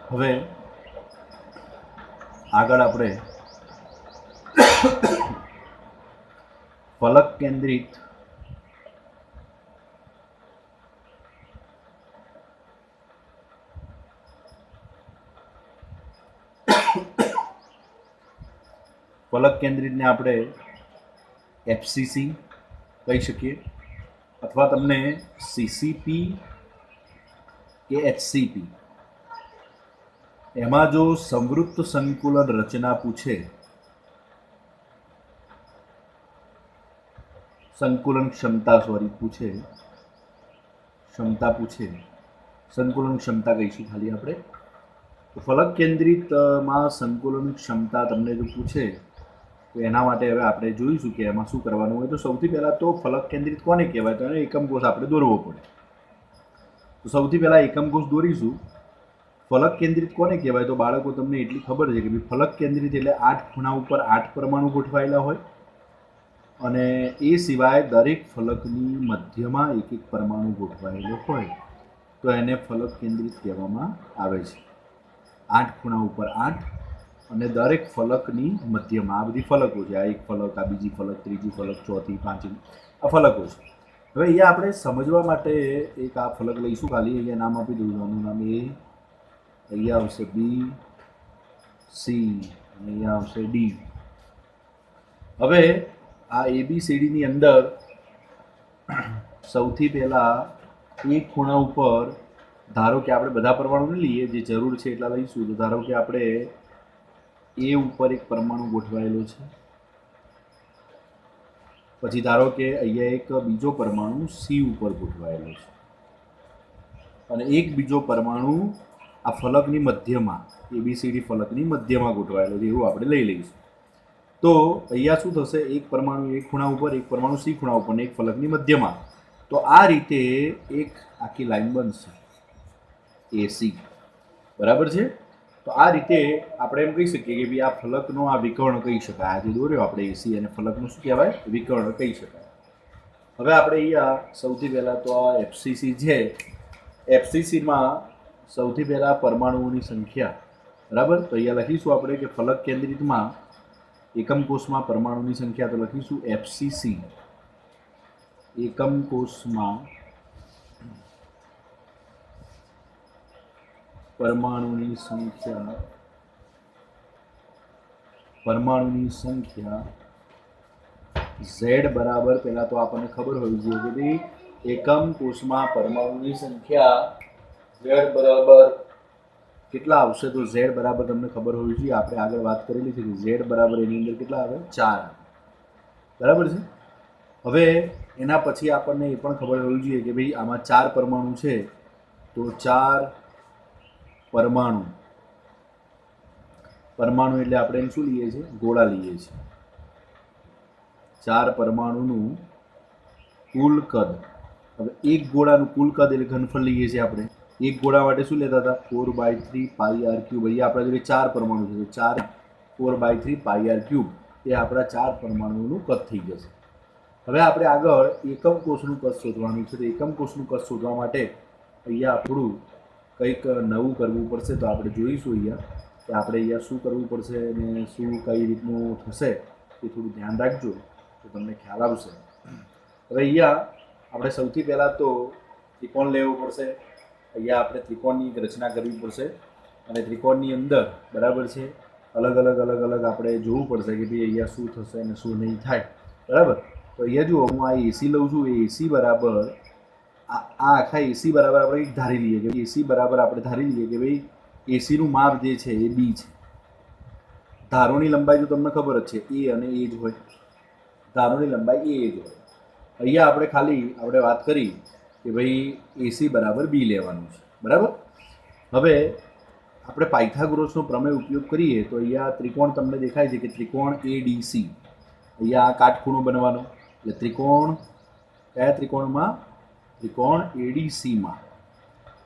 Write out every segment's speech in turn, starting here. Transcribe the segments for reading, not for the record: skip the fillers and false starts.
હવે આગળ આપણે ફલક કેન્દ્રિત ને આપણે એફસીસી કહી શકીએ અથવા તમને સીસીપી કે એચસીપી એમાં જો સંવૃત્ત સંકુલન રચના પૂછે, સંકુલન ક્ષમતા પૂછે, સંકુલન ક્ષમતા કહીશું ખાલી આપણે. તો ફલક કેન્દ્રિતમાં સંકુલન ક્ષમતા તમને જો પૂછે તો એના માટે હવે આપણે જોઈશું કે એમાં શું કરવાનું હોય. તો સૌથી પહેલાં તો ફલક કેન્દ્રિત કોને કહેવાય, તો એનો એકમ કોષ આપણે દોરવો પડે. તો સૌથી પહેલાં એકમ કોષ દોરીશું. ફલક કેન્દ્રિત કોને કહેવાય, તો બાળકો તમને એટલી ખબર છે કે ભાઈ ફલક કેન્દ્રિત એટલે 8 ખૂણા ઉપર 8 પરમાણુ ગોઠવાયેલા હોય અને એ સિવાય દરેક ફલકની મધ્યમાં એક એક પરમાણુ ગોઠવાયેલો હોય તો એને ફલક કેન્દ્રિત કહેવામાં આવે છે. 8 ખૂણા ઉપર 8 અને દરેક ફલકની મધ્યમાં આ બધી ફલકો છે. આ એક ફલક, આ બીજી ફલક, ત્રીજી ફલક, ચોથી, પાંચમી, આ ફલકો છે. હવે અહીંયા આપણે સમજવા માટે એક આ ફલક લઈશું. ખાલી અહીંયા નામ આપી દઉં. આનું નામ એ, અહીંયા આવશે બી, સી અને અહીંયા આવશે ડી. હવે આ ABCDની અંદર સૌથી પહેલાં એક ખૂણા ઉપર ધારો કે આપણે બધા પરમાણુ લઈએ, જે જરૂર છે એટલા લઈશું. તો ધારો કે આપણે એ ઉપર એક પરમાણુ ગોઠવાયેલો છે, પછી ધારો કે અહીંયા એક બીજો પરમાણુ સી ઉપર ગોઠવાયેલો છે અને એક બીજો પરમાણુ આ ફલકની મધ્યમાં, ABCD ફલકની મધ્યમાં ગોઠવાયેલો છે, એવું આપણે લઈ લઈશું. તો અહીંયા શું થશે, એક પરમાણુ એક ખૂણા ઉપર, એક પરમાણુ સી ખૂણા ઉપર, એક ફલકની મધ્યમાં. તો આ રીતે એક આખી લાઈન બનશે AC. બરાબર છે. તો આ રીતે આપણે એમ કહી શકીએ કે ભાઈ આ ફલકનો આ વિકર્ણ કહી શકાય. આ જે દોર્યો આપણે AC અને ફલકનું શું કહેવાય, વિકર્ણ કહી શકાય. હવે આપણે અહીંયા સૌથી પહેલાં તો આ FCC છે. FCCમાં સૌથી પહેલાં પરમાણુઓની સંખ્યા, બરાબર. તો અહીંયા લખીશું આપણે કે ફલક કેન્દ્રિતમાં એકમ કોષમાં પરમાણુની સંખ્યા, તો લખીશું FCC. એકમ કોષમાં પરમાણુની સંખ્યા Z બરાબર, પહેલા તો આપણને ખબર હોવી જોઈએ કે ભાઈ એકમ કોષમાં પરમાણુની સંખ્યા Z બરાબર કેટલા આવશે. તો Z બરાબર તમને ખબર હોવી જોઈએ, આપણે આગળ વાત કરેલી છે કે Z બરાબર એની અંદર કેટલા આવે, 4. બરાબર છે. હવે એના પછી આપણને એ પણ ખબર હોવી જોઈએ કે ભાઈ આમાં 4 પરમાણુ છે, તો 4 પરમાણુ એટલે આપણે એમ શું લઈએ છીએ, ગોળા લઈએ છીએ. 4 પરમાણુનું કુલ કદ. હવે એક ગોળાનું કુલ કદ એટલે ઘનફળ લઈએ છીએ આપણે. એક ગોળા માટે શું લેતા હતા, 4/3 પાઈ r ક્યુબ. અહીંયા આપણા જોડે 4 પરમાણુ છે, તો 4/3 પાઈ r ક્યુબ એ આપણા 4 પરમાણુનું કદ થઈ જશે. હવે આપણે આગળ એકમ કોષનું કદ શોધવાનું છે. તો એકમ કોષનું કદ શોધવા માટે અહીંયા આપણું કંઈક નવું કરવું પડશે. તો આપણે જોઈશું અહીંયા કે આપણે અહીંયા શું કરવું પડશે અને શું કઈ રીતનું થશે એ થોડું ધ્યાન રાખજો તો તમને ખ્યાલ આવશે. હવે અહીંયા આપણે સૌથી પહેલાં તો ત્રિકોણ લેવો પડશે. અહીંયા આપણે ત્રિકોણની એક રચના કરવી પડશે અને ત્રિકોણની અંદર, બરાબર છે, અલગ અલગ આપણે જોવું પડશે કે ભાઈ અહીંયા શું થશે અને શું નહીં થાય. બરાબર. તો અહીંયા જુઓ, હું આ AC લઉં છું. એ AC બરાબર આ આખા AC બરાબર આપણે એક ધારી લઈએ કે AC બરાબર આપણે ધારી લઈએ કે ભાઈ ACનું માપ જે છે એ B છે. ધારોની લંબાઈ તો તમને ખબર જ છે, A અને A જ હોય. ધારોની લંબાઈ A જ હોય. અહીંયા આપણે ખાલી વાત કરી કે ભાઈ AC બરાબર B લેવાનું છે. બરાબર. હવે આપણે પાયથાગોરસનો પ્રમેય ઉપયોગ કરીએ તો અહીંયા ત્રિકોણ તમને દેખાય છે કે ત્રિકોણ ADC. અહીંયા આ કાટખૂણો બનવાનો એટલે ત્રિકોણ, કયા ત્રિકોણમાં, ત્રિકોણ ADCમાં.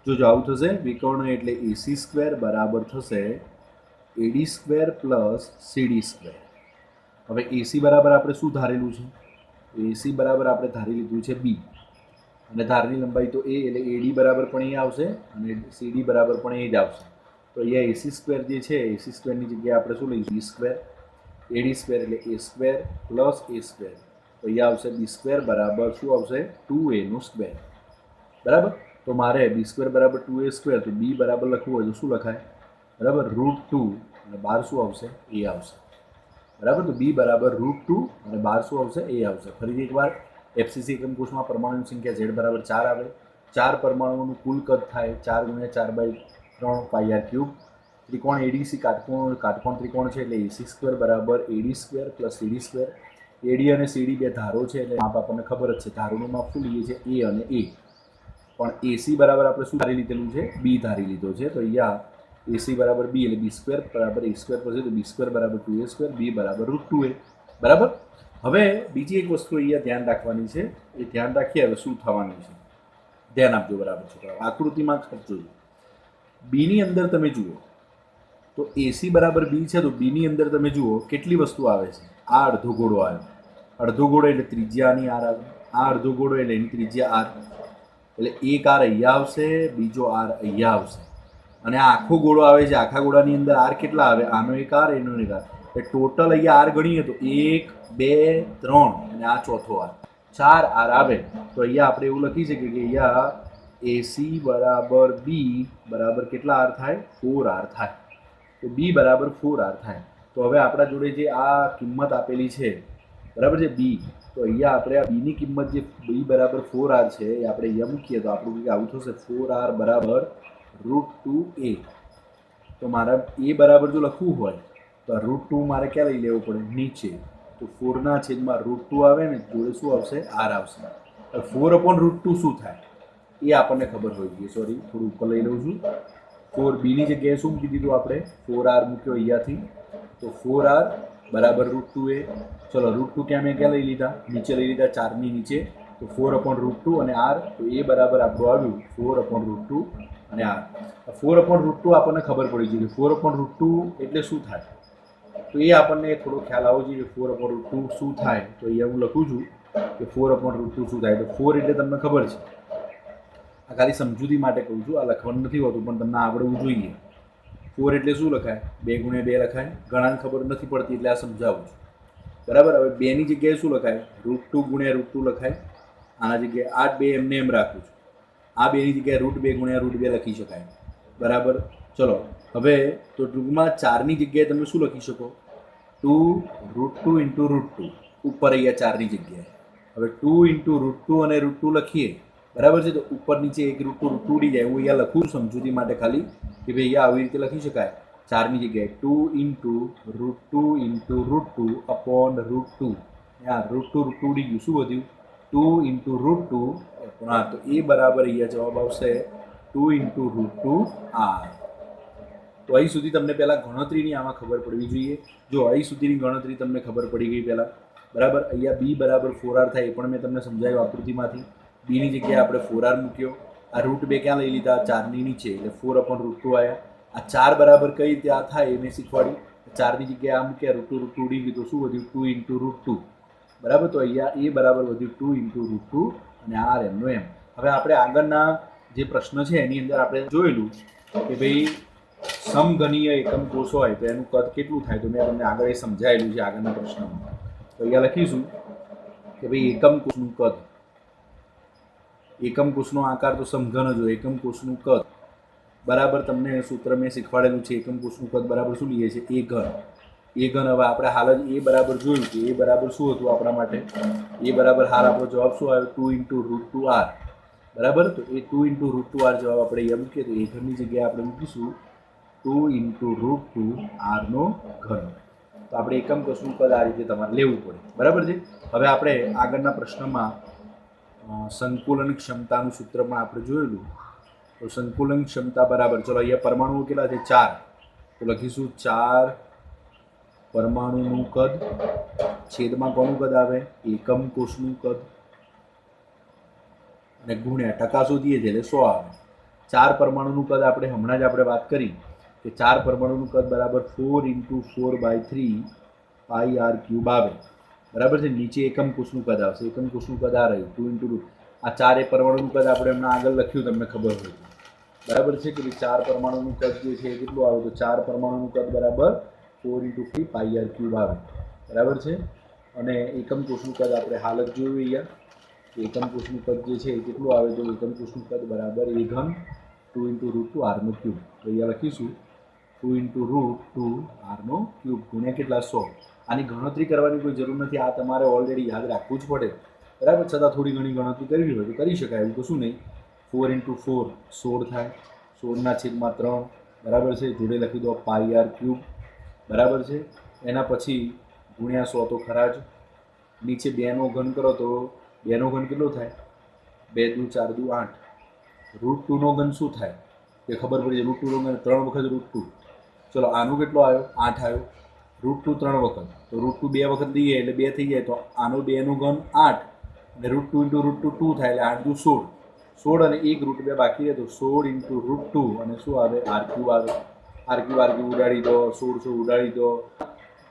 જો આવું થશે, વિકર્ણ એટલે AC² બરાબર થશે AD² પ્લસ CD². હવે AC બરાબર આપણે શું ધારેલું છે, AC બરાબર આપણે ધારી લીધું છે B અને ધારની લંબાઈ તો A એટલે AD બરાબર પણ એ આવશે અને CD બરાબર પણ એ જ આવશે. તો અહીંયા એસી સ્ક્વેર જે છે એસી સ્ક્વેરની જગ્યાએ આપણે શું લઈશું બી સ્ક્વેર, એડી સ્ક્વેર એટલે એ સ્ક્વેર પ્લસ એ સ્ક્વેર, તો અહીંયા આવશે બી સ્ક્વેર બરાબર શું આવશે 2a સ્ક્વેર, બરાબર. તો મારે બી સ્ક્વેર બરાબર 2a સ્ક્વેર, તો બી બરાબર લખવું હોય તો શું લખાય, બરાબર √2 અને બહાર શું આવશે એ આવશે, બરાબર. તો બી બરાબર √2 અને બહાર શું આવશે એ આવશે. ફરીથી એકવાર એફસીસી એકમ કોષમાં પરમાણુની સંખ્યા ઝેડ બરાબર 4 આવે, 4 પરમાણુઓનું કુલ કદ થાય 4 × 4/3 પાઈ આર ક્યુબ. ત્રિકોણ એડીસી કાટકોણ ત્રિકોણ છે એટલે એસી સ્ક્વેર બરાબર એડી સ્ક્વેર પ્લસ સીડી સ્ક્વેર. એડી અને સીડી બે ધારો છે એટલે માપ આપણને ખબર જ છે, ધારોનું માપ શું લઈએ છીએ એ અને એ, પણ એસી બરાબર આપણે શું ધારી લીધેલું છે બી ધારી લીધો છે. તો અહીંયા એસી બરાબર બી એટલે બી સ્ક્વેર બરાબર એ સ્ક્વેર પછી તો બી સ્ક્વેર બરાબર 2a સ્ક્વેર, બી બરાબર √2a, બરાબર. હવે બીજી એક વસ્તુ અહીંયા ધ્યાન રાખવાની છે, એ ધ્યાન રાખીએ હવે શું થવાનું છે ધ્યાન આપજો, બરાબર છે. આકૃતિમાં જોજો, બીની અંદર તમે જુઓ તો એસી બરાબર બી છે, તો બીની અંદર તમે જુઓ કેટલી વસ્તુ આવે છે. આ અડધો ગોળો આવ્યો, અડધો ગોળો એટલે ત્રિજ્યાની આર આવે, આ અડધો ગોળો એટલે એની ત્રિજ્યા આર, એટલે એક આર અહીંયા આવશે, બીજો આર અહીંયા આવશે, અને આ આખો ગોળો આવે છે. આખા ગોળાની અંદર આર કેટલા આવે, આનો એક આર એનો એક આર, એટલે ટોટલ અહીંયા આર ગણીએ તો 1 2 3 અને આ ચોથો આર, 4 આર આવે. તો અહીંયા આપણે એવું લખી શકીએ કે અહીંયા એસી બરાબર બી બરાબર કેટલા આર થાય 4 આર થાય, તો બી બરાબર 4 આર થાય. તો હવે આપણા જોડે જે આ કિંમત આપેલી છે બરાબર છે બી, તો અહીંયા આપણે આ બીની કિંમત જે બી બરાબર 4 આર છે એ આપણે અહીંયા મૂકીએ તો આપણું કંઈક આવું થશે 4 આર બરાબર √2a. તો મારા એ બરાબર જો લખવું હોય તો આ √2 મારે ક્યાં લઈ લેવું પડે નીચે, તો 4 છેદમાં √2 આવે ને જોડે શું આવશે આર આવશે. 4/√2 શું થાય એ આપણને ખબર હોવી જોઈએ. સોરી થોડું ઉપર લઈ લઉં છું. 4bની જગ્યાએ શું મૂકી દીધું આપણે 4r મૂક્યો અહીંયાથી, તો 4r બરાબર √2a. ચલો √2 ક્યાં લઈ લીધા નીચે લઈ લીધા 4ની નીચે, તો 4/√2 અને r, તો એ બરાબર આપણું આવ્યું 4/√2 અને r. 4/√2 આપણને ખબર પડી જોઈએ 4/√2 એટલે શું થાય, તો એ આપણને થોડો ખ્યાલ આવવો જોઈએ 4/√2 શું થાય. તો અહીંયા હું લખું છું કે 4/√2 શું થાય, તો 4 એટલે તમને ખબર છે, આ ખાલી સમજૂતી માટે કહું છું, આ લખવાનું નથી હોતું પણ તમને આવડવું જોઈએ. 4 એટલે શું લખાય 2 × 2 લખાય, ઘણાને ખબર નથી પડતી એટલે આ સમજાવું છું, બરાબર. હવે 2ની જગ્યાએ શું લખાય √2 × √2 લખાય, આના જગ્યાએ આ 2 એમને એમ રાખું છું, આ 2ની જગ્યાએ √2 × √2 લખી શકાય, બરાબર. ચલો હવે તો ટૂંકમાં 4ની જગ્યાએ તમે શું લખી શકો 2 √2 × √2 ઉપર અહીંયા 4ની જગ્યાએ. હવે 2 × √2 અને √2 લખીએ, બરાબર છે. તો ઉપર નીચે એક √2 ઉડી જાય, હું અહીંયા લખું સમજૂતી માટે ખાલી કે ભાઈ અહીંયા આવી રીતે લખી શકાય 4ની જગ્યાએ 2 × √2 × √2 યા √2 ઉડી ગયું, શું વધ્યું 2 × √2. હા, તો એ બરાબર અહીંયા જવાબ આવશે 2 × √2r. તો અહીં સુધી તમને પહેલાં ગણતરીની આમાં ખબર પડવી જોઈએ. જો અહીં સુધીની ગણતરી તમને ખબર પડી ગઈ પહેલાં, બરાબર. અહીંયા બી બરાબર 4r થાય એ પણ મેં તમને સમજાવ્યું આકૃતિમાંથી. બીની જગ્યાએ આપણે 4r મૂક્યો, આ √2 ક્યાં લઈ લીધા 4ની નીચે એટલે 4/√2 આવ્યા. આ 4 બરાબર કઈ રીતે આ થાય એ મેં શીખવાડ્યું. 4ની જગ્યાએ આ મૂક્યા √2 ઉડી ગયું, તો શું વધ્યું 2 × √2, બરાબર. તો અહીંયા એ બરાબર વધ્યું 2 × √2 અને આર એમનો એમ. હવે આપણે આગળના જે પ્રશ્ન છે એની અંદર આપણે જોયેલું કે ભાઈ સમઘનીય એકમ કોષ હોય તો એનું કદ કેટલું થાય, તો મેં તમને આગળ એ સમજાયેલું છે આગળના પ્રશ્નમાં. તો અહીંયા લખીશું કે ભાઈ એકમ કોષનું કદ, એકમ કોષનો આકાર તો સમઘન જ હોય, એકમ કોષનું કદ બરાબર તમને સૂત્ર મેં શીખવાડેલું છે. એકમ કોષનું કદ બરાબર શું લઈએ છીએ એ ઘન. હવે આપણે હાલ જ એ બરાબર જોયું કે એ બરાબર શું હતું આપણા માટે, એ બરાબર હાલ આપણો જવાબ શું આવ્યો 2 × √2r, બરાબર. તો એ 2 × √2r જવાબ આપણે અહીંયા મૂકીએ તો એ ઘનની જગ્યાએ આપણે મૂકીશું 2 × √2r નો ઘન. તો આપણે એકમ કોષનું કદ આ રીતે તમારે લેવું પડે, બરાબર છે. હવે આપણે આગળના પ્રશ્નમાં સંકુલન ક્ષમતાનું સૂત્રમાં આપણે જોયેલું. તો સંકુલન ક્ષમતા બરાબર, ચલો અહીંયા પરમાણુઓ કેટલા છે 4, તો લખીશું 4 પરમાણુનું કદ છેદમાં કોનું કદ આવે એકમ કોષનું કદ અને ગુણ્યા ટકા શોધીએ છીએ એટલે 100 આવે. 4 પરમાણુનું કદ આપણે હમણાં જ આપણે વાત કરી કે 4 પરમાણુનું કદ બરાબર 4 × 4/3 પાઈ આર ક્યુબ આવે, બરાબર છે. નીચે એકમ કોષનું કદ આવશે, એકમ કોષનું કદ આ રહ્યું 2 × આ 4 પરમાણુનું કદ આપણે હમણાં આગળ લખ્યું તમને ખબર હોય, બરાબર છે કે ભાઈ 4 પરમાણુનું કદ જે છે એ કેટલું આવે તો 4 પરમાણુનું કદ બરાબર 4 × 3 πr³ આવે બરાબર છે। અને એકમ કોષનું કદ આપણે હાલ જ જોયું અહીંયા એકમ કોષનું કદ જે છે એ કેટલું આવે તો એકમ કોષનું કદ બરાબર a ઘન 2 × √2 r3 તો અહીંયા લખીશું 2 × √2 r3 ગુણ્યા કેટલા 100। આની ગણતરી કરવાની કોઈ જરૂર નથી, આ તમારે ઓલરેડી યાદ રાખવું જ પડે બરાબર। છતાં થોડી ઘણી ગણતરી કરવી હોય તો કરી શકાય, એવું કશું નહીં। 4 × 4 16 થાય, 16/3 બરાબર છે, જોડે લખી દો πr³ બરાબર છે। એના પછી ગુણ્યા 100 તો ખરા જ, નીચે 2નો ઘન કરો તો 2નો ઘન કેટલો થાય 2 × 2 = 4 × 8। √2નો ઘન શું થાય એ ખબર પડી જાય, √2નો ઘન 3 વખત √2, ચલો આનો કેટલો આવ્યો 8 આવ્યો, √2 3 વખત તો √2 2 વખત લઈએ એટલે 2 થઈ જાય, તો આનો 2નો ઘન 8 અને √2 × √2 2 થાય એટલે 8 × 16, 16 અને 1 √2 બાકી રહે તો 16 × √2 અને શું આવે r³ આવે, r³ ઉડાડી દો, 16 ઉડાડી દો,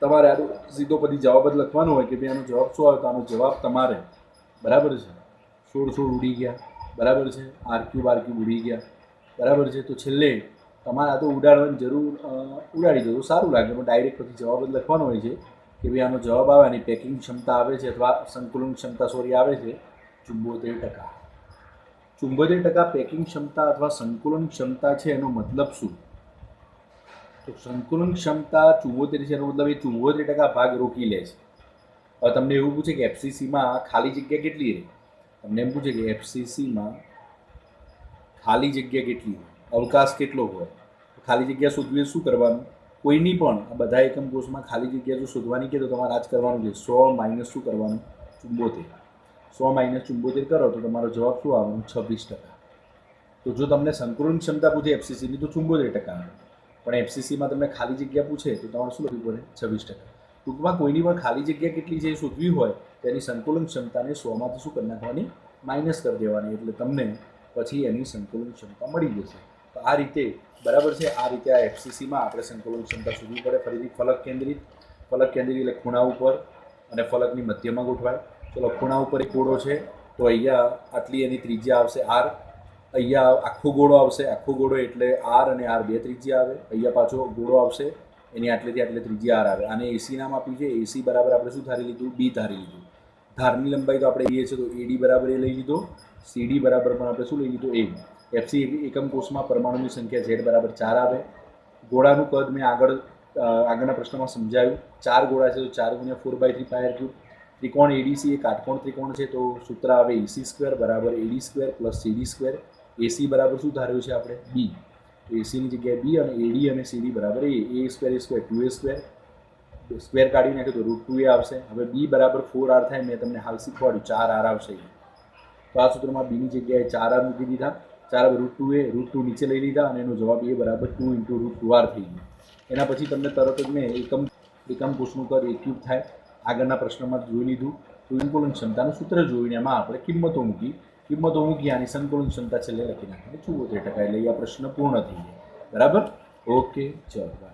તમારે આનો સીધો પછી જવાબ જ લખવાનો હોય કે ભાઈ આનો જવાબ શું આવે, તો આનો જવાબ તમારે બરાબર છે 16 ઉડી ગયા બરાબર છે, r³ ઉડી ગયા બરાબર છે। તો છેલ્લે તમારે આ તો ઉડાડવાની જરૂર ઉડાડી દો તો સારું લાગે, પણ ડાયરેક્ટ પછી જવાબ જ લખવાનો હોય છે કે ભાઈ આનો જવાબ આવે અને પેકિંગ ક્ષમતા આવે છે અથવા સંકુલન ક્ષમતા આવે છે 74%। 74% પેકિંગ ક્ષમતા અથવા સંકુલન ક્ષમતા છે એનો મતલબ શું, તો સંકુલન ક્ષમતા 74 છે એનો મતલબ એ 74% ભાગ રોકી લે છે। હવે તમને એવું પૂછે કે એફસીસીમાં ખાલી જગ્યા કેટલી રહે, તમને એમ પૂછે કે એફસીસીમાં ખાલી જગ્યા કેટલી હોય, અવકાશ કેટલો હોય, તો ખાલી જગ્યા શોધવી શું કરવાનું, કોઈની પણ આ બધા એકમ કોષમાં ખાલી જગ્યા જો શોધવાની કે તો તમારે આ જ કરવાનું છે 100 - શું કરવાનું 74, 100 - 74 કરો તો તમારો જવાબ શું આવવાનું 26%। તો જો તમને સંકુલન ક્ષમતા પૂછે એફસીસીની તો 74% આવે, પણ એફસીસીમાં તમને ખાલી જગ્યા પૂછે તો તમારે શું લખવું પડે 26%। ટૂંકમાં કોઈની પણ ખાલી જગ્યા કેટલી છે એ શોધવી હોય તેની સંકુલન ક્ષમતાને 100માંથી શું કરી નાખવાની માઇનસ કરી દેવાની, એટલે તમને પછી એની સંકુલન ક્ષમતા મળી જશે। તો આ રીતે બરાબર છે, આ રીતે આ એફસીસીમાં આપણે સંકુલન ક્ષમતા શોધવી પડે। ફરીથી ફલક કેન્દ્રિત એટલે ખૂણા ઉપર અને ફલકની મધ્યમાં ગોઠવાય। ચલો ખૂણા ઉપર એક ગોળો છે તો અહીંયા આટલી એની ત્રિજ્યા આવશે r, અહીંયા આખો ગોળો આવશે, આખો ગોળો એટલે r અને r બે ત્રિજ્યા આવે, અહીંયા પાછો ગોળો આવશે એની આટલેથી આટલે ત્રિજ્યા r આવે। આને એસી નામ આપ્યું છે, એસી બરાબર આપણે શું ધારી લીધું b ધારી લીધું, ધારની લંબાઈ તો આપણે એ છે તો એડી બરાબર એ લઈ લીધો, સીડી બરાબર પણ આપણે શું લઈ લીધું એ। એફસી એકમ કોષમાં પરમાણુની સંખ્યા z બરાબર 4 આવે। ગોળાનું કદ મેં આગળના પ્રશ્નમાં સમજાવ્યું, 4 ગોળા છે તો 4 × 4/3 πr³। ત્રિકોણ એડીસી એ કાટકોણ ત્રિકોણ છે તો સૂત્ર આવે AC² બરાબર AD² + CD²। એસી બરાબર શું ધાર્યું છે આપણે બી, એસીની જગ્યાએ બી અને એડી અને સીડી બરાબર a² a² 2a², સ્ક્વેર કાઢી નાખે તો √2a આવશે। હવે બી બરાબર 4r થાય, મેં તમને હાલ શીખવાડ્યું 4r આવશે, તો આ સૂત્રમાં બીની જગ્યાએ 4r મૂકી દીધા, 4 √2 નીચે લઈ લીધા અને એનો જવાબ એ બરાબર 2 × √2r થઈ ગયો। એના પછી તમને તરત જ મેં એકમ કોષનું કદ a³ થાય, આગળના પ્રશ્નમાં જોઈ લીધું, તો સંકુલન ક્ષમતાનું સૂત્ર જોઈને એમાં આપણે કિંમતો મૂકી આની સંકુલન ક્ષમતા છેલ્લે લખી નાખીને 74%, એટલે આ પ્રશ્ન પૂર્ણ થઈ જાય બરાબર। ઓકે ચલો।